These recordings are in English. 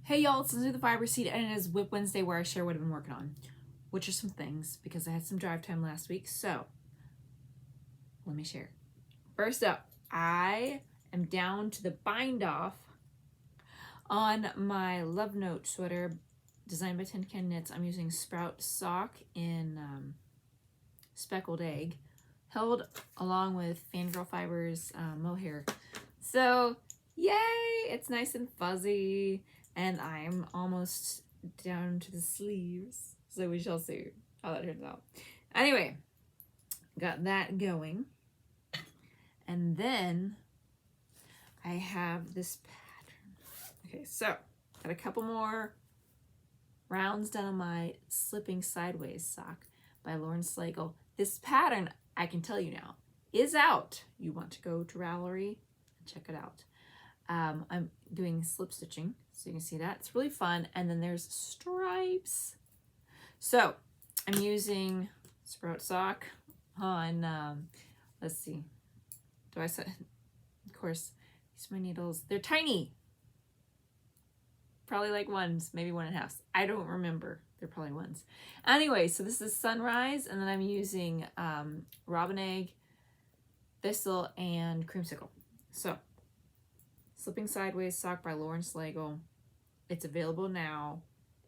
Hey y'all, it's Lindsay the Fiber Seed, and it is WIP Wednesday where I share what I've been working on, which are some things because I had some drive time last week. So let me share. First up, I am down to the bind off on my Lovenote Sweater designed by TinCanKnits. I'm using Sprout Sock in Speckled Egg, held along with Fangirl Fibers mohair. So yay, it's nice and fuzzy. And I'm almost down to the sleeves, so we shall see how that turns out. Anyway, got that going. And then I have this pattern. Okay, so got a couple more rounds done on my Slipping Sideways sock by Lauren Slagle. This pattern, I can tell you now, is out. You want to go to Ravelry and check it out. I'm doing slip stitching, so you can see that. It's really fun. And then there's stripes. So I'm using Sprout Sock on, let's see, do I say, of course, these are my needles. They're tiny. Probably like ones, maybe 1.5. I don't remember. They're probably ones. Anyway, so this is Sonrise, and then I'm using Robin Egg, Thistle, and Creamsicle. So Slipping Sideways sock by Lauren Slagle. It's available now.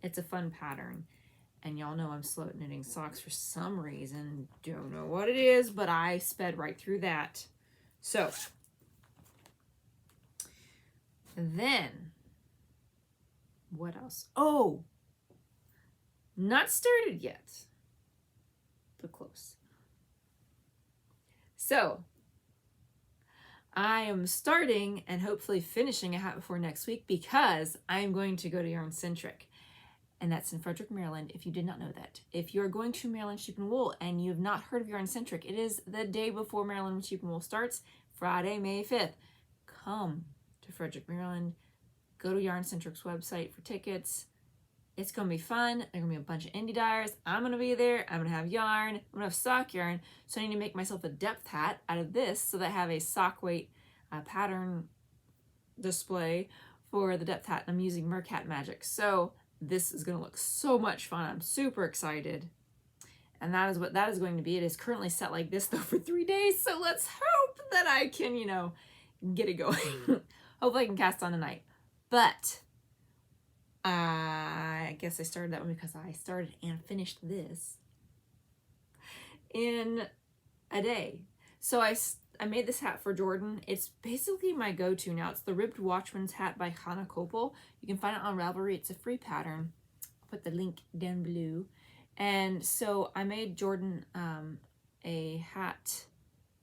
It's a fun pattern. And y'all know I'm slow at knitting socks for some reason. Don't know what it is, but I sped right through that. So then, what else? Oh, not started yet, but close. So I am starting and hopefully finishing a hat before next week because I'm going to go to Yarncentrick, and that's in Frederick, Maryland, if you did not know that. If you're going to Maryland Sheep and Wool and you have not heard of Yarncentrick, it is the day before Maryland Sheep and Wool starts, Friday, May 5th. Come to Frederick, Maryland. Go to Yarncentrick's website for tickets. It's going to be fun. There are going to be a bunch of indie dyers. I'm going to be there. I'm going to have yarn. I'm going to have sock yarn. So I need to make myself a depth hat out of this so that I have a sock weight pattern display for the depth hat. I'm using Mercat Magic. So this is going to look so much fun. I'm super excited. And that is what that is going to be. It is currently set like this though for 3 days. So let's hope that I can, you know, get it going. Hopefully I can cast on tonight. But I guess I started that one because I started and finished this in a day. So I made this hat for Jordan. It's basically my go-to now. It's the ribbed Watchman's hat by Channah Koppel. You can find it on Ravelry. It's a free pattern. I'll put the link down below. And so I made Jordan a hat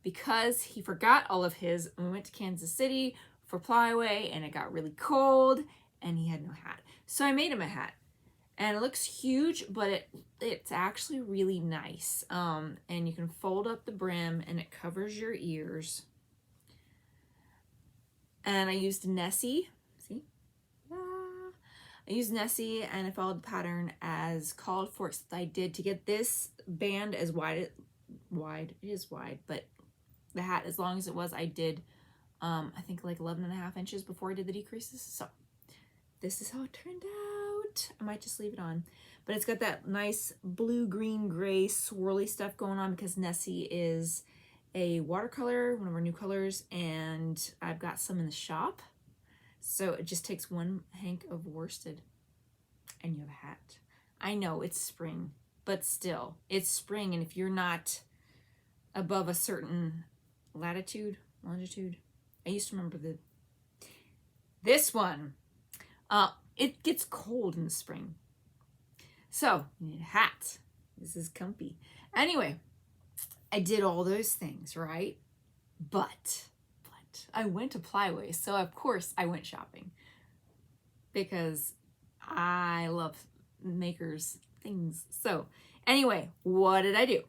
because he forgot all of his. We went to Kansas City for Ply Away and it got really cold and he had no hat. So I made him a hat, and it looks huge, but it's actually really nice. And you can fold up the brim, and it covers your ears. And I used Nessie. See? I used Nessie, and I followed the pattern as called for. Except I did to get this band as wide. It is wide, but the hat as long as it was, I did. I think like 11.5 inches before I did the decreases. So this is how it turned out. I might just leave it on. But it's got that nice blue, green, gray swirly stuff going on because Nessie is a watercolor, one of our new colors, and I've got some in the shop. So it just takes one hank of worsted and you have a hat. I know it's spring, but still, it's spring, and if you're not above a certain latitude, longitude, I used to remember this one. It gets cold in the spring. So, you need a hat. This is comfy. Anyway, I did all those things, right? But I went to Ply Away. So, of course, I went shopping. Because I love makers things. So, anyway, what did I do?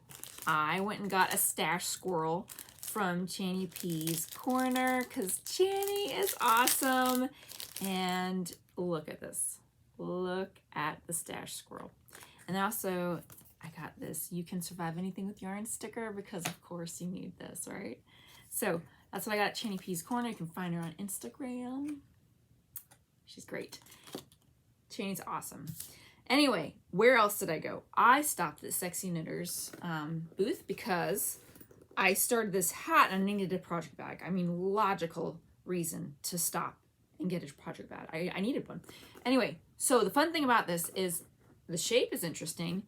I went and got a stash squirrel from Channah P's Corner because Channah is awesome. And look at this. Look at the stash squirrel. And also, I got this You Can Survive Anything with Yarn sticker because, of course, you need this, right? So that's what I got at Channah P's Corner. You can find her on Instagram. She's great. Cheney's awesome. Anyway, where else did I go? I stopped at Sexy Knitters booth because I started this hat and I needed a project bag. I mean, logical reason to stop and get a project bag. I needed one. Anyway, so the fun thing about this is the shape is interesting.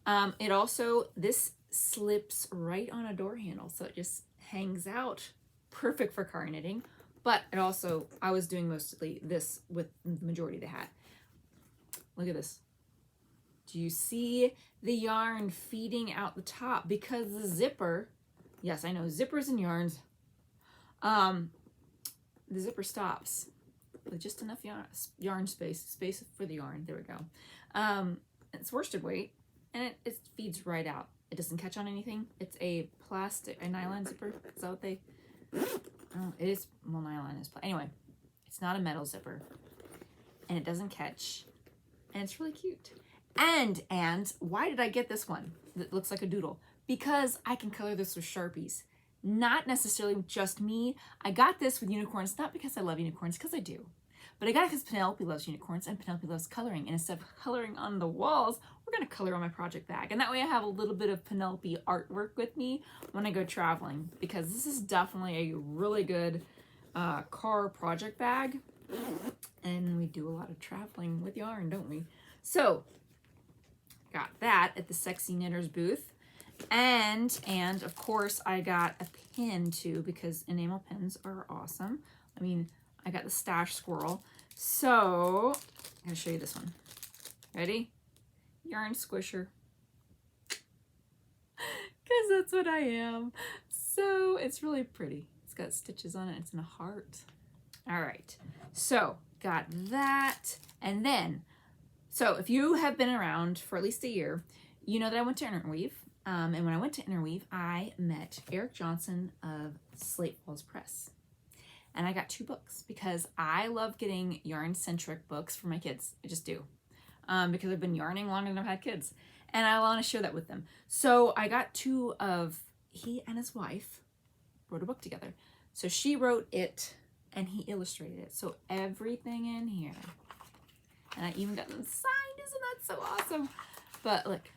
It also, this slips right on a door handle, so it just hangs out. Perfect for car knitting. But it also, I was doing mostly this with the majority of the hat. Look at this. Do you see the yarn feeding out the top? Because the zipper, yes, I know, zippers and yarns, the zipper stops with just enough yarn space for the yarn. There we go. It's worsted weight, and it feeds right out. It doesn't catch on anything. It's a nylon zipper. Is that what they, oh, it is, well, nylon is, anyway, it's not a metal zipper, and it doesn't catch, and it's really cute. And why did I get this one that looks like a doodle? Because I can color this with Sharpies. Not necessarily just me. I got this with unicorns, not because I love unicorns, because I do. But I got it because Penelope loves unicorns and Penelope loves coloring. And instead of coloring on the walls, we're going to color on my project bag. And that way I have a little bit of Penelope artwork with me when I go traveling. Because this is definitely a really good car project bag. And we do a lot of traveling with yarn, don't we? So, got that at the Sexy Knitters booth. And of course I got a pin too, because enamel pins are awesome. I mean, I got the Stash Squirrel. So I'm gonna show you this one. Ready? Yarn squisher. Because that's what I am. So it's really pretty. It's got stitches on it. It's in a heart. All right. So got that. And then, so if you have been around for at least a year, you know that I went to Interweave. And when I went to Interweave, I met Eric Johnson of Slate Falls Press. And I got 2 books because I love getting Yarncentric books for my kids. I just do. Because I've been yarning longer than I've had kids. And I want to share that with them. So I got 2 of, he and his wife wrote a book together. So she wrote it and he illustrated it. So everything in here. And I even got them signed. Isn't that so awesome? But look,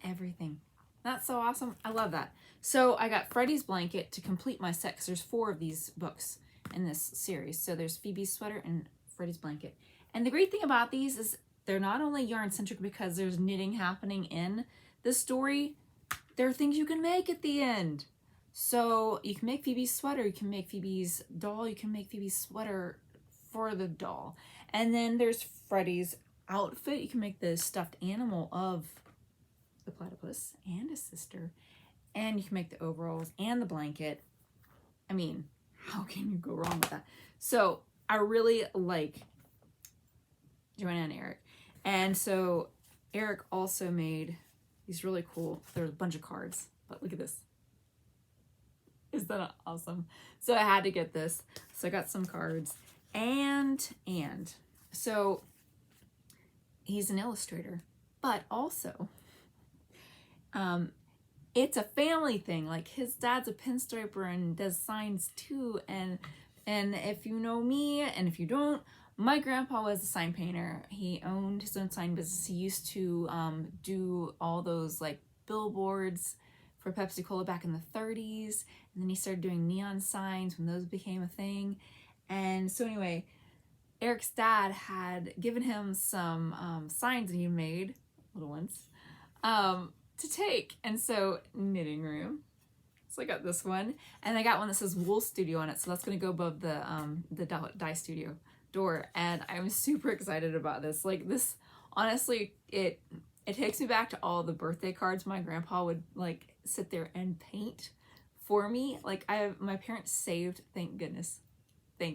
everything. That's so awesome. I love that. So I got Freddie's blanket to complete my set because there's 4 of these books in this series. So there's Phoebe's sweater and Freddie's blanket. And the great thing about these is they're not only yarn-centric because there's knitting happening in the story, there are things you can make at the end. So you can make Phoebe's sweater, you can make Phoebe's doll, you can make Phoebe's sweater for the doll. And then there's Freddie's outfit. You can make the stuffed animal of the platypus and his sister. And you can make the overalls and the blanket. I mean, how can you go wrong with that? So I really like Joanna and Eric. And so Eric also made these really cool, there's a bunch of cards, but look at this. Isn't that awesome? So I had to get this. So I got some cards and so he's an illustrator, but also it's a family thing. Like his dad's a pinstriper and does signs too. And if you know me, and if you don't, my grandpa was a sign painter. He owned his own sign business. He used to do all those like billboards for Pepsi Cola back in the 30s. And then he started doing neon signs when those became a thing. And so anyway, Eric's dad had given him some signs that he made, little ones, to take. And so knitting room. So I got this one, and I got one that says Wool Studio on it. So that's going to go above the dye studio door. And I'm super excited about this. Like this, honestly, it takes me back to all the birthday cards my grandpa would like sit there and paint for me. Like my parents saved, thank goodness. My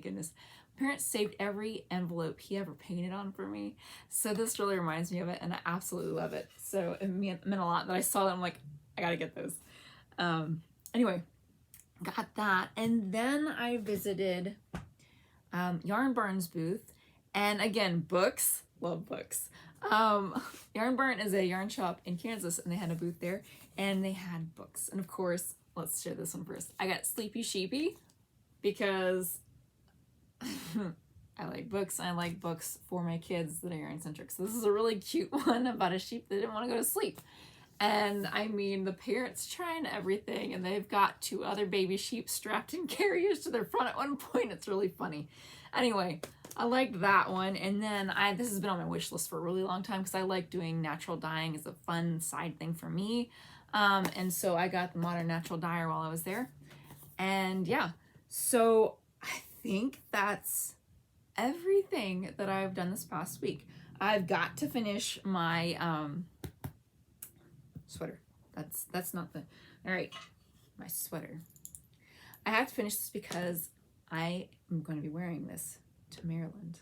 parents saved every envelope he ever painted on for me. So this really reminds me of it, and I absolutely love it. So it meant a lot that I saw that. I'm like, I gotta get those. Anyway, got that. And then I visited Yarn Barn's booth. And again, books. Love books. Yarn Barn is a yarn shop in Kansas, and they had a booth there. And they had books. And of course, let's share this one first. I got Sleepy Sheepy because I like books. I like books for my kids that are Yarncentric. So this is a really cute one about a sheep that didn't want to go to sleep. And I mean, the parents trying everything, and they've got 2 other baby sheep strapped in carriers to their front at one point. It's really funny. Anyway, I liked that one. And then this has been on my wish list for a really long time because I like doing natural dyeing as a fun side thing for me. And so I got the Modern Natural Dyer while I was there. And yeah, so I think that's everything that I've done this past week. I've got to finish my sweater. That's not the, all right, my sweater. I have to finish this because I am going to be wearing this to Maryland.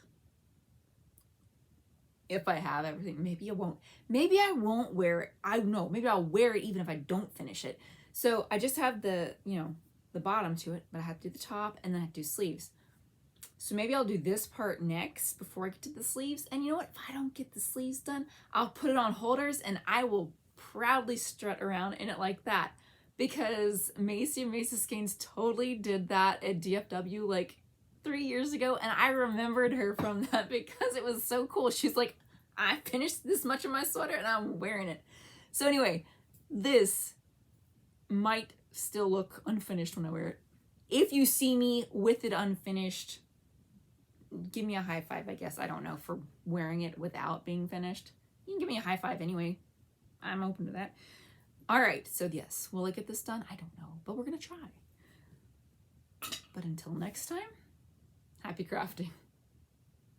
If I have everything, maybe I won't. Maybe I won't wear it. I don't know. Maybe I'll wear it even if I don't finish it. So I just have the, you know, the bottom to it, but I have to do the top and then I have to do sleeves. So maybe I'll do this part next before I get to the sleeves. And you know what? If I don't get the sleeves done, I'll put it on holders and I will proudly strut around in it like that. Because Macy and Macy Skeins totally did that at DFW like 3 years ago, and I remembered her from that because it was so cool. She's like, I finished this much of my sweater and I'm wearing it. So anyway, this might still look unfinished when I wear it. If you see me with it unfinished, give me a high five, I guess. I don't know, for wearing it without being finished. You can give me a high five anyway. I'm open to that. All right, so yes, will I get this done? I don't know, but we're gonna try. But until next time, happy crafting.